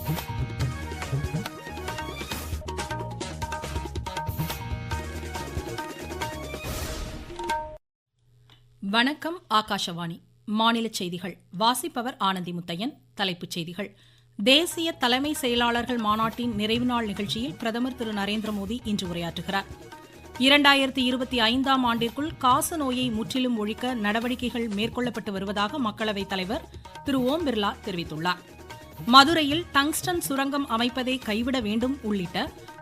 வணக்கம். ஆகாஷவாணி மாநில செய்திகள் வாசிப்பவர் ஆனந்தி முத்தையன். தலைப்புச் செய்திகள்: தேசிய தலைமை செயலாளர்கள் மாநாட்டின் நிறைவு நாள் நிகழ்ச்சியில் பிரதமர் திரு நரேந்திர மோடி இன்று உரையாற்றுகிறார். 2025ஆம் ஆண்டிற்குள் காச நோயை முற்றிலும் ஒழிக்க நடவடிக்கைகள் மேற்கொள்ளப்பட்டு வருவதாக மக்களவைத் தலைவர் திரு ஓம் பிர்லா தெரிவித்துள்ளார். மதுரையில் டங்ஸ்டன் சுரங்கம் அமைப்பதை கைவிட வேண்டும் உள்ளிட்ட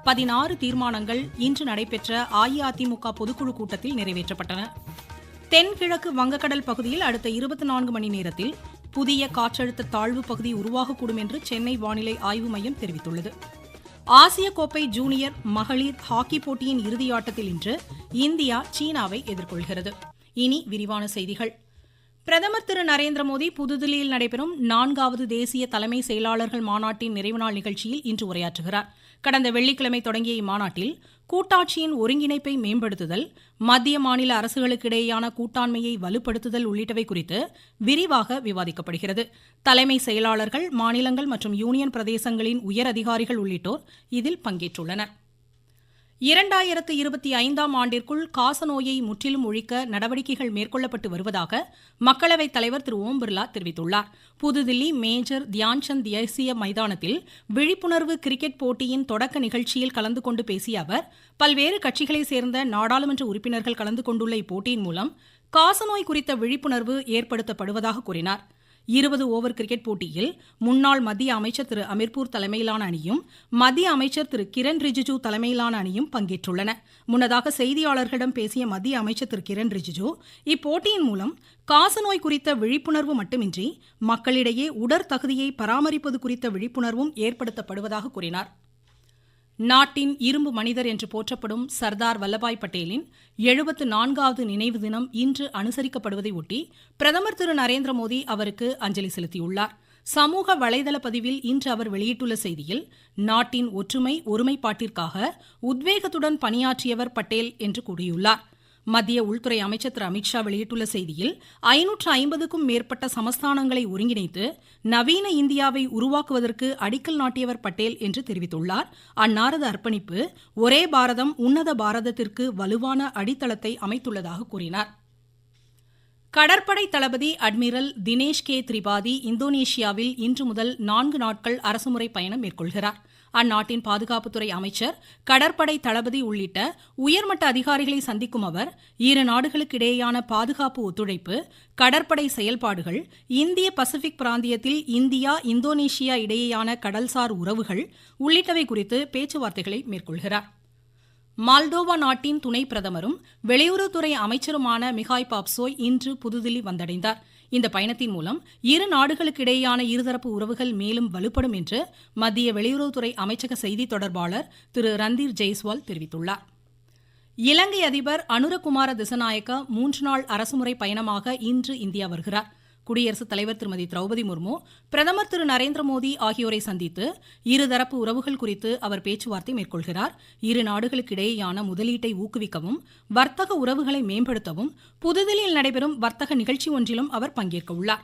16 தீர்மானங்கள் இன்று நடைபெற்ற அஇஅதிமுக பொதுக்குழு கூட்டத்தில் நிறைவேற்றப்பட்டன. தென்கிழக்கு வங்கக்கடல் பகுதியில் அடுத்த 24 மணி நேரத்தில் புதிய காற்றழுத்த தாழ்வு பகுதி உருவாகக்கூடும் என்று சென்னை வானிலை ஆய்வு மையம் தெரிவித்துள்ளது. ஆசிய கோப்பை ஜூனியர் மகளிர் ஹாக்கி போட்டியின் இறுதியாட்டத்தில் இன்று இந்தியா சீனாவை எதிர்கொள்கிறது. இனி விரிவான செய்திகள். பிரதமர் திரு நரேந்திர மோடி புதுதில்லியில் நடைபெறும் 4வது தேசிய தலைமை செயலாளர்கள் மாநாட்டின் நிறைவு நாள் நிகழ்ச்சியில் இன்று உரையாற்றுகிறார். கடந்த வெள்ளிக்கிழமை தொடங்கிய இம்மாநாட்டில் கூட்டாட்சியின் ஒருங்கிணைப்பை மேம்படுத்துதல், மத்திய மாநில அரசுகளுக்கிடையேயான கூட்டாண்மையை வலுப்படுத்துதல் உள்ளிட்டவை குறித்து விரிவாக விவாதிக்கப்படுகிறது. தலைமை செயலாளர்கள், மாநிலங்கள் மற்றும் யூனியன் பிரதேசங்களின் உயர் அதிகாரிகள் உள்ளிட்டோர் இதில் பங்கேற்றுள்ளனர். 2025ஆம் ஆண்டிற்குள் காசநோயை முற்றிலும் ஒழிக்க நடவடிக்கைகள் மேற்கொள்ளப்பட்டு வருவதாக மக்களவைத் தலைவர் திரு ஓம் பிர்லா தெரிவித்துள்ளார். புதுதில்லி மேஜர் தியான்சந்த் தேசிய மைதானத்தில் விழிப்புணர்வு கிரிக்கெட் போட்டியின் தொடக்க நிகழ்ச்சியில் கலந்து கொண்டு பேசிய அவர், பல்வேறு கட்சிகளைச் சேர்ந்த நாடாளுமன்ற உறுப்பினர்கள் கலந்து கொண்டுள்ள இப்போட்டியின் மூலம் காசநோய் குறித்த விழிப்புணர்வு ஏற்படுத்தப்படுவதாக கூறினார். 20 ஓவர் கிரிக்கெட் போட்டியில் முன்னாள் மத்திய அமைச்சர் திரு அமிர்பூர் தலைமையிலான அணியும் மத்திய அமைச்சர் திரு கிரண் ரிஜிஜு தலைமையிலான அணியும் பங்கேற்றுள்ளன. முன்னதாக செய்தியாளர்களிடம் பேசிய மத்திய அமைச்சர் திரு கிரண் ரிஜிஜு, இப்போட்டியின் மூலம் காசநோய் குறித்த விழிப்புணர்வு மட்டுமின்றி மக்களிடையே உடற்தகுதியை பராமரிப்பது குறித்த விழிப்புணர்வும் ஏற்படுத்தப்படுவதாக கூறினார். நாட்டின் இரும்பு மனிதர் என்று போற்றப்படும் சர்தார் வல்லபாய் பட்டேலின் 74வது நினைவு தினம் இன்று அனுசரிக்கப்படுவதை ஒட்டி பிரதமர் திரு நரேந்திர மோடி அவருக்கு அஞ்சலி செலுத்தியுள்ளார். சமூக வலைதள பதிவில் இன்று அவர் வெளியிட்டுள்ள செய்தியில், நாட்டின் ஒற்றுமை ஒருமைப்பாட்டிற்காக உத்வேகத்துடன் பணியாற்றியவர் பட்டேல் என்று கூறியுள்ளார். மத்திய உள்துறை அமைச்சர் திரு அமித்ஷா வெளியிட்டுள்ள செய்தியில், 550க்கும் மேற்பட்ட சமஸ்தானங்களை ஒருங்கிணைத்து நவீன இந்தியாவை உருவாக்குவதற்கு அடிக்கல் நாட்டியவர் பட்டேல் என்று தெரிவித்துள்ளார். அன்னாரது அர்ப்பணிப்பு ஒரே பாரதம் உன்னத பாரதத்திற்கு வலுவான அடித்தளத்தை அமைத்துள்ளதாக கூறினார். கடற்படை தளபதி அட்மிரல் தினேஷ் கே திரிபாதி இந்தோனேஷியாவில் இன்று முதல் 4 நாட்கள் அரசுமுறை பயணம் மேற்கொள்கிறார். அந்நாட்டின் பாதுகாப்புத்துறை அமைச்சர், கடற்படை தளபதி உள்ளிட்ட உயர்மட்ட அதிகாரிகளை சந்திக்கும் அவர், இரு நாடுகளுக்கிடையேயான பாதுகாப்பு ஒத்துழைப்பு, கடற்படை செயல்பாடுகள், இந்திய பசிபிக் பிராந்தியத்தில் இந்தியா இந்தோனேஷியா இடையேயான கடல்சார் உறவுகள் உள்ளிட்டவை குறித்து பேச்சுவார்த்தைகளை மேற்கொள்கிறார். மால்டோவா நாட்டின் துணை பிரதமரும் வெளியுறவுத்துறை அமைச்சருமான மிகாய் பாப்சோய் இன்று புதுதில்லி வந்தடைந்தார். இந்த பயணத்தின் மூலம் இரு நாடுகளுக்கிடையேயான இருதரப்பு உறவுகள் மேலும் வலுப்படும் என்று மத்திய வெளியுறவுத்துறை அமைச்சக செய்தி தொடர்பாளர் திரு ரந்தீர் ஜெய்ஸ்வால் தெரிவித்துள்ளார். இலங்கை அதிபர் அனுரகுமார திசநாயக்க 3 நாள் அரசுமுறை பயணமாக இன்று இந்தியா வருகிறார். குடியரசுத் தலைவர் திருமதி திரௌபதி முர்மு, பிரதமர் திரு நரேந்திர மோடி ஆகியோரை சந்தித்து இருதரப்பு உறவுகள் குறித்து அவர் பேச்சுவார்த்தை மேற்கொள்கிறார். இரு நாடுகளுக்கிடையேயான முதலீட்டை ஊக்குவிக்கவும் வர்த்தக உறவுகளை மேம்படுத்தவும் புதுதில்லியில் நடைபெறும் வர்த்தக நிகழ்ச்சி ஒன்றிலும் அவர் பங்கேற்க உள்ளார்.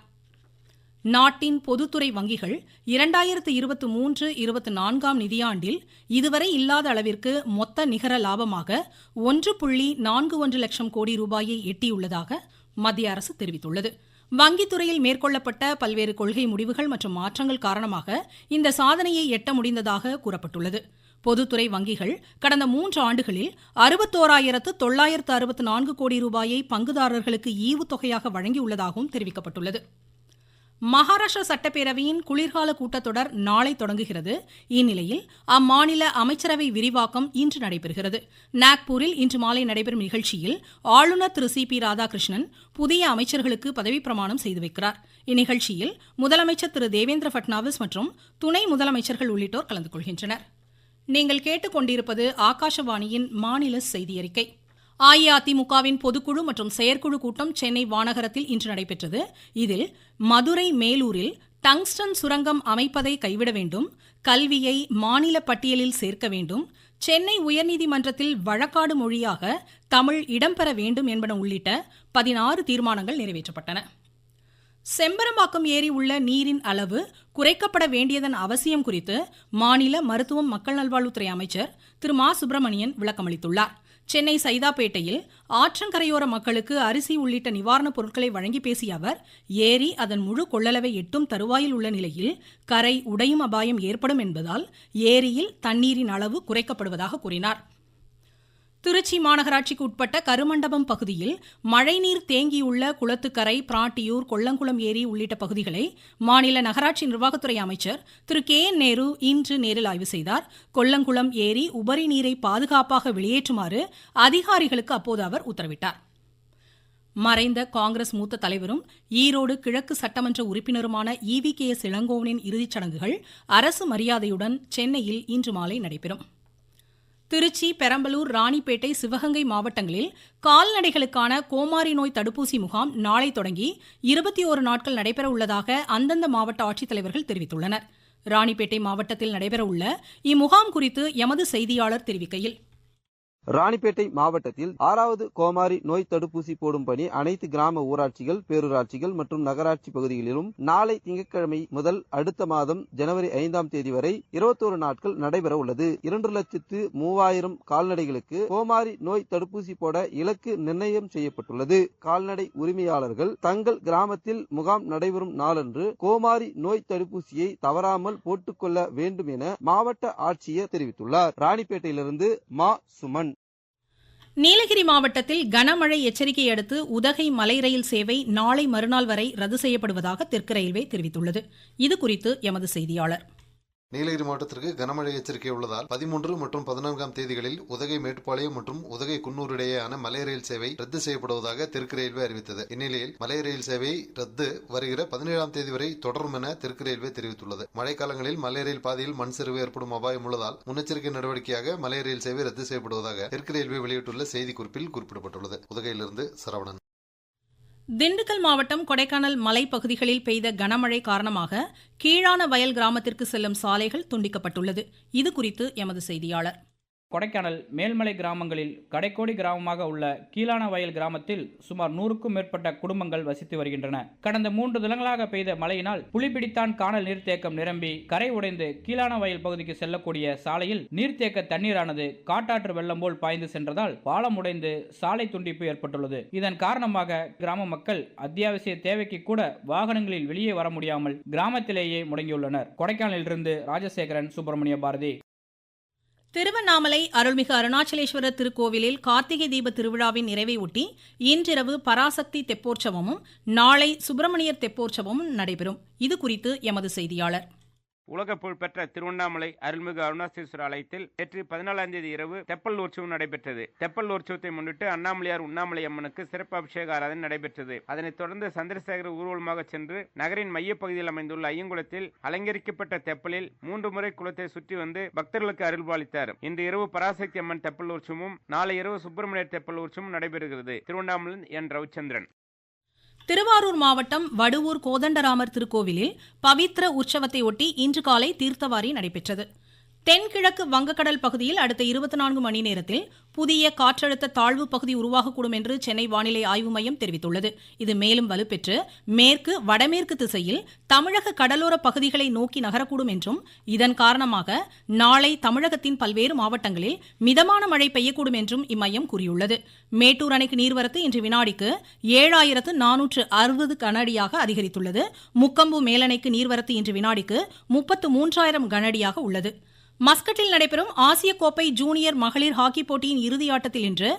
நாட்டின் பொதுத்துறை வங்கிகள் 2023-24ஆம் நிதியாண்டில் இதுவரை இல்லாத அளவிற்கு மொத்த நிகர லாபமாக 1.41 லட்சம் கோடி ரூபாயை எட்டியுள்ளதாக மத்திய அரசு தெரிவித்துள்ளது. வங்கித்துறையில் மேற்கொள்ளப்பட்ட பல்வேறு கொள்கை முடிவுகள் மற்றும் மாற்றங்கள் காரணமாக இந்த சாதனையை எட்ட முடிந்ததாக கூறப்பட்டுள்ளது. பொதுத்துறை வங்கிகள் கடந்த 3 ஆண்டுகளில் 61,964 கோடி ரூபாயை பங்குதாரர்களுக்கு ஈவுத்தொகையாக வழங்கியுள்ளதாகவும் தெரிவிக்கப்பட்டுள்ளது. மகாராஷ்டிரா சட்டப்பேரவையின் குளிர்கால கூட்டத்தொடர் நாளை தொடங்குகிறது. இந்நிலையில் அம்மாநில அமைச்சரவை விரிவாக்கம் இன்று நடைபெறுகிறது. நாக்பூரில் இன்று மாலை நடைபெறும் நிகழ்ச்சியில் ஆளுநர் திரு சி பி ராதாகிருஷ்ணன் புதிய அமைச்சர்களுக்கு பதவிப்பிரமாணம் செய்து வைக்கிறார். இந்நிகழ்ச்சியில் முதலமைச்சர் திரு தேவேந்திர பட்னாவிஸ் மற்றும் துணை முதலமைச்சர்கள் உள்ளிட்டோர் கலந்து கொள்கின்றனர். நீங்கள் கேட்டுக்கொண்டிருப்பது ஆகாஷவாணியின் மாநில செய்தி அறிக்கை. அஇஅதிமுகவின் பொதுக்குழு மற்றும் செயற்குழு கூட்டம் சென்னை வானகரத்தில் இன்று நடைபெற்றது. இதில் மதுரை மேலூரில் டங்ஸ்டன் சுரங்கம் அமைப்பதை கைவிட வேண்டும், கல்வியை மாநில பட்டியலில் சேர்க்க வேண்டும், சென்னை உயர்நீதிமன்றத்தில் வழக்காடு மொழியாக தமிழ் இடம்பெற வேண்டும் என்பன உள்ளிட்ட 16 தீர்மானங்கள் நிறைவேற்றப்பட்டன. செம்பரம்பாக்கம் ஏரி உள்ள நீரின் அளவு குறைக்கப்பட வேண்டியதன் அவசியம் குறித்து மாநில மருத்துவம் மக்கள் நல்வாழ்வுத்துறை அமைச்சர் திரு மா சுப்பிரமணியன் விளக்கமளித்துள்ளார். சென்னை சைதாப்பேட்டையில் ஆற்றங்கரையோர மக்களுக்கு அரிசி உள்ளிட்ட நிவாரணப் பொருட்களை வழங்கி பேசிய அவர், ஏரி அதன் முழு கொள்ளளவை எட்டும் தருவாயில் உள்ள நிலையில் கரை உடையும் அபாயம் ஏற்படும் என்பதால் ஏரியில் தண்ணீரின் அளவு குறைக்கப்படுவதாக கூறினார். திருச்சி மாநகராட்சிக்கு உட்பட்ட கருமண்டபம் பகுதியில் மழைநீர் தேங்கியுள்ள குளத்துக்கரை, பிராட்டியூர், கொல்லங்குளம் ஏரி உள்ளிட்ட பகுதிகளை மாநில நகராட்சி நிர்வாகத்துறை அமைச்சர் திரு கே என் நேரு இன்று நேரில் ஆய்வு செய்தார். கொல்லங்குளம் ஏரி உபரி நீரை பாதுகாப்பாக வெளியேற்றுமாறு அதிகாரிகளுக்கு அப்போது அவர் உத்தரவிட்டார். மறைந்த காங்கிரஸ் மூத்த தலைவரும் ஈரோடு கிழக்கு சட்டமன்ற உறுப்பினருமான EVKS இளங்கோவனின் இறுதிச் சடங்குகள் அரசு மரியாதையுடன் சென்னையில் இன்று மாலை நடைபெறும். திருச்சி, பெரம்பலூர், ராணிப்பேட்டை, சிவகங்கை மாவட்டங்களில் கால்நடைகளுக்கான கோமாரி நோய் தடுப்பூசி முகாம் நாளை தொடங்கி 21 நாட்கள் நடைபெற உள்ளதாக அந்தந்த மாவட்ட ஆட்சித்தலைவர்கள் தெரிவித்துள்ளனர். ராணிப்பேட்டை மாவட்டத்தில் நடைபெறவுள்ள இம்முகாம் குறித்து எமது செய்தியாளர் தெரிவிக்கையில், ராணிப்பேட்டை மாவட்டத்தில் 6வது கோமாரி நோய் தடுப்பூசி போடும் பணி அனைத்து கிராம ஊராட்சிகள், பேரூராட்சிகள் மற்றும் நகராட்சி பகுதிகளிலும் நாளை திங்கட்கிழமை முதல் அடுத்த மாதம் ஜனவரி 5ஆம் தேதி வரை 21 நாட்கள் நடைபெற உள்ளது. 2,03,000 கால்நடைகளுக்கு கோமாரி நோய் தடுப்பூசி போட இலக்கு நிர்ணயம் செய்யப்பட்டுள்ளது. கால்நடை உரிமையாளர்கள் தங்கள் கிராமத்தில் முகாம் நடைபெறும் நாளன்று கோமாரி நோய் தடுப்பூசியை தவறாமல் போட்டுக்கொள்ள வேண்டும் என மாவட்ட ஆட்சியர் தெரிவித்துள்ளார். ராணிப்பேட்டையிலிருந்து மா சுமன். நீலகிரி மாவட்டத்தில் கனமழை எச்சரிக்கையை அடுத்து உதகை மலை ரயில் சேவை நாளை மறுநாள் வரை ரத்து செய்யப்படுவதாக தெற்கு ரயில்வே தெரிவித்துள்ளது. இதுகுறித்து எமது செய்தியாளர். நீலகிரி மாவட்டத்திற்கு கனமழை எச்சரிக்கை உள்ளதால் 13 மற்றும் 14ஆம் தேதிகளில் உதகை மேட்டுப்பாளையம் மற்றும் உதகை குன்னூர் இடையேயான மலை ரயில் சேவை ரத்து செய்யப்படுவதாக தெற்கு ரயில்வே அறிவித்தது. இந்நிலையில் மலை ரயில் சேவை ரத்து வருகிற 17ஆம் தேதி வரை தொடரும் என தெற்கு ரயில்வே தெரிவித்துள்ளது. மழைக்காலங்களில் மலை ரயில் பாதையில் மண் சரிவு ஏற்படும் அபாயம் உள்ளதால் முன்னெச்சரிக்கை நடவடிக்கையாக மலை ரயில் சேவை ரத்து செய்யப்படுவதாக தெற்கு ரயில்வே வெளியிட்டுள்ள செய்திக்குறிப்பில் குறிப்பிடப்பட்டுள்ளது. உதகையிலிருந்து சரவணன். திண்டுக்கல் மாவட்டம் கொடைக்கானல் மலைப்பகுதிகளில் பெய்த கனமழை காரணமாக கீழான வயல் கிராமத்திற்கு செல்லும் சாலைகள் துண்டிக்கப்பட்டுள்ளது. இதுகுறித்து எமது செய்தியாளர். கொடைக்கானல் மேல்மலை கிராமங்களில் கடைக்கோடி கிராமமாக உள்ள கீழான வயல் கிராமத்தில் சுமார் 100க்கும் மேற்பட்ட குடும்பங்கள் வசித்து வருகின்றன. கடந்த 3 தினங்களாக பெய்த மழையினால் புலிபிடித்தான் கானல் நீர்த்தேக்கம் நிரம்பி கரை உடைந்து கீழான வயல் பகுதிக்கு செல்லக்கூடிய சாலையில் நீர்த்தேக்க தண்ணீரானது காட்டாற்று வெள்ளம் போல் பாய்ந்து சென்றதால் பாலம் உடைந்து சாலை துண்டிப்பு ஏற்பட்டுள்ளது. இதன் காரணமாக கிராம மக்கள் அத்தியாவசிய தேவைக்கு கூட வாகனங்களில் வெளியே வர முடியாமல் கிராமத்திலேயே முடங்கியுள்ளனர். கொடைக்கானலிலிருந்து ராஜசேகரன், சுப்பிரமணிய பாரதி. திருவண்ணாமலை அருள்மிகு அருணாச்சலேஸ்வரர் திருக்கோவிலில் கார்த்திகை தீப திருவிழாவின் நிறைவை ஒட்டி இன்றிரவு பராசக்தி தெப்போற்சவமும் நாளை சுப்பிரமணியர் தெப்போற்சவமும் நடைபெறும். இதுகுறித்து எமது செய்தியாளர். உலக புகழ்பெற்ற திருவண்ணாமலை அருள்மிகு அருணாச்சலேஸ்வரர் ஆலயத்தில் நேற்று 14ஆம் தேதி இரவு தெப்பல் உற்சவம் நடைபெற்றது. தெப்பல் உற்சவத்தை முன்னிட்டு அண்ணாமலையார் உண்ணாமலை அம்மனுக்கு சிறப்பு அபிஷேக ஆராதனை நடைபெற்றது. அதனைத் தொடர்ந்து சந்திரசேகர ஊர்வலமாக சென்று நகரின் மையப்பகுதியில் அமைந்துள்ள ஐயங்குளத்தில் அலங்கரிக்கப்பட்ட தெப்பலில் 3 முறை குளத்தை சுற்றி வந்து பக்தர்களுக்கு அருள்பாலித்தார். இன்று இரவு பராசக்தி அம்மன் தெப்பல் உற்சவமும் நாளை இரவு சுப்பிரமணியர் தெப்பல் உற்சவமும் நடைபெறுகிறது. திருவண்ணாமலை என் ரவிச்சந்திரன். திருவாரூர் மாவட்டம் வடுவூர் கோதண்டராமர் திருக்கோவிலில் பவித்ர உற்சவத்தை ஒட்டி இன்று காலை தீர்த்தவாரி நடைபெற்றது. தென்கிழக்கு வங்கக்கடல் பகுதியில் அடுத்த 24 மணி நேரத்தில் புதிய காற்றழுத்த தாழ்வு பகுதி உருவாகக்கூடும் என்று சென்னை வானிலை ஆய்வு மையம் தெரிவித்துள்ளது. இது மேலும் வலுப்பெற்று மேற்கு வடமேற்கு திசையில் தமிழக கடலோர பகுதிகளை நோக்கி நகரக்கூடும் என்றும் இதன் காரணமாக நாளை தமிழகத்தின் பல்வேறு மாவட்டங்களில் மிதமான மழை பெய்யக்கூடும் என்றும் இம்மையம் கூறியுள்ளது. மேட்டூர் அணைக்கு நீர்வரத்து இன்று வினாடிக்கு 7460 கனஅடியாக அதிகரித்துள்ளது. முக்கொம்பு மேலணைக்கு நீர்வரத்து இன்று வினாடிக்கு 33,000 கனஅடியாக உள்ளது. மஸ்கட்டில் நடைபெறும் ஆசிய கோப்பை ஜூனியர் மகளிர் ஹாக்கி போட்டியின் இறுதி ஆட்டத்தில் இன்று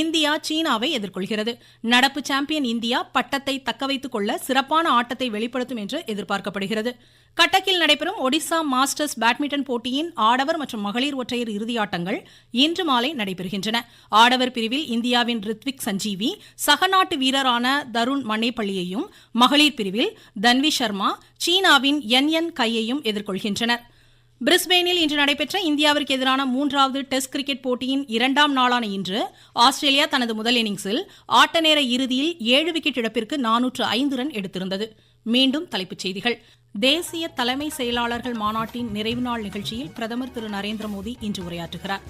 இந்தியா சீனாவை எதிர்கொள்கிறது. நடப்பு சாம்பியன் இந்தியா பட்டத்தை தக்கவைத்துக் கொள்ள சிறப்பான ஆட்டத்தை வெளிப்படுத்தும் என்று எதிர்பார்க்கப்படுகிறது. கட்டக்கில் நடைபெறும் ஒடிசா மாஸ்டர்ஸ் பேட்மிண்டன் போட்டியின் ஆடவர் மற்றும் மகளிர் ஒற்றையர் இறுதி ஆட்டங்கள் இன்று மாலை நடைபெறுகின்றன. ஆடவர் பிரிவில் இந்தியாவின் ரித்விக் சஞ்சீவி சகநாட்டு வீரரான தருண் மன்னேப்பள்ளியையும், மகளிர் பிரிவில் தன்வி சர்மா சீனாவின் என் கையையும் எதிர்கொள்கின்றனர். பிரிஸ்பேனில் இன்று நடைபெற்ற இந்தியாவிற்கு எதிரான 3வது டெஸ்ட் கிரிக்கெட் போட்டியின் 2ஆம் நாளான இன்று ஆஸ்திரேலியா தனது முதல் இன்னிங்ஸில் ஆட்ட நேர இறுதியில் 7 விக்கெட் இழப்பிற்கு 405 ரன் எடுத்திருந்தது. மீண்டும் தலைப்புச் செய்திகள். தேசிய தலைமை செயலாளர்கள் மாநாட்டின் நிறைவு நாள் நிகழ்ச்சியில் பிரதமர் திரு நரேந்திர மோடி இன்று உரையாற்றுகிறார்.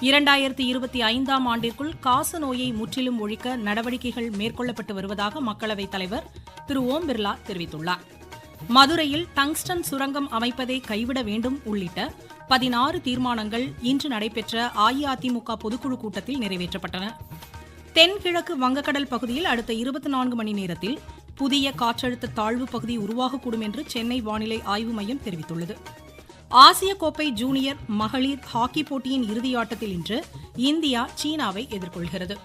2025ஆம் ஆண்டிற்குள் காச நோயை முற்றிலும் ஒழிக்க நடவடிக்கைகள் மேற்கொள்ளப்பட்டு வருவதாக மக்களவைத் தலைவர் திரு ஓம் பிர்லா தெரிவித்துள்ளார். மதுரையில் டங்ஸ்டன் சுரங்கம் அமைப்பதை கைவிட வேண்டும் உள்ளிட்ட 16 தீர்மானங்கள் இன்று நடைபெற்ற அஇஅதிமுக பொதுக்குழு கூட்டத்தில் நிறைவேற்றப்பட்டன. தென்கிழக்கு வங்கக்கடல் பகுதியில் அடுத்த 24 மணி நேரத்தில் புதிய காற்றழுத்த தாழ்வு பகுதி உருவாகக்கூடும் என்று சென்னை வானிலை ஆய்வு மையம் தெரிவித்துள்ளது. ஆசிய கோப்பை ஜூனியர் மகளிர் ஹாக்கி போட்டியின் இறுதியாட்டத்தில் இன்று இந்தியா சீனாவை எதிர்கொள்கிறது.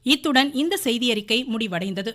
இத்துடன் இந்த செய்தியறிக்கை முடிவடைந்தது.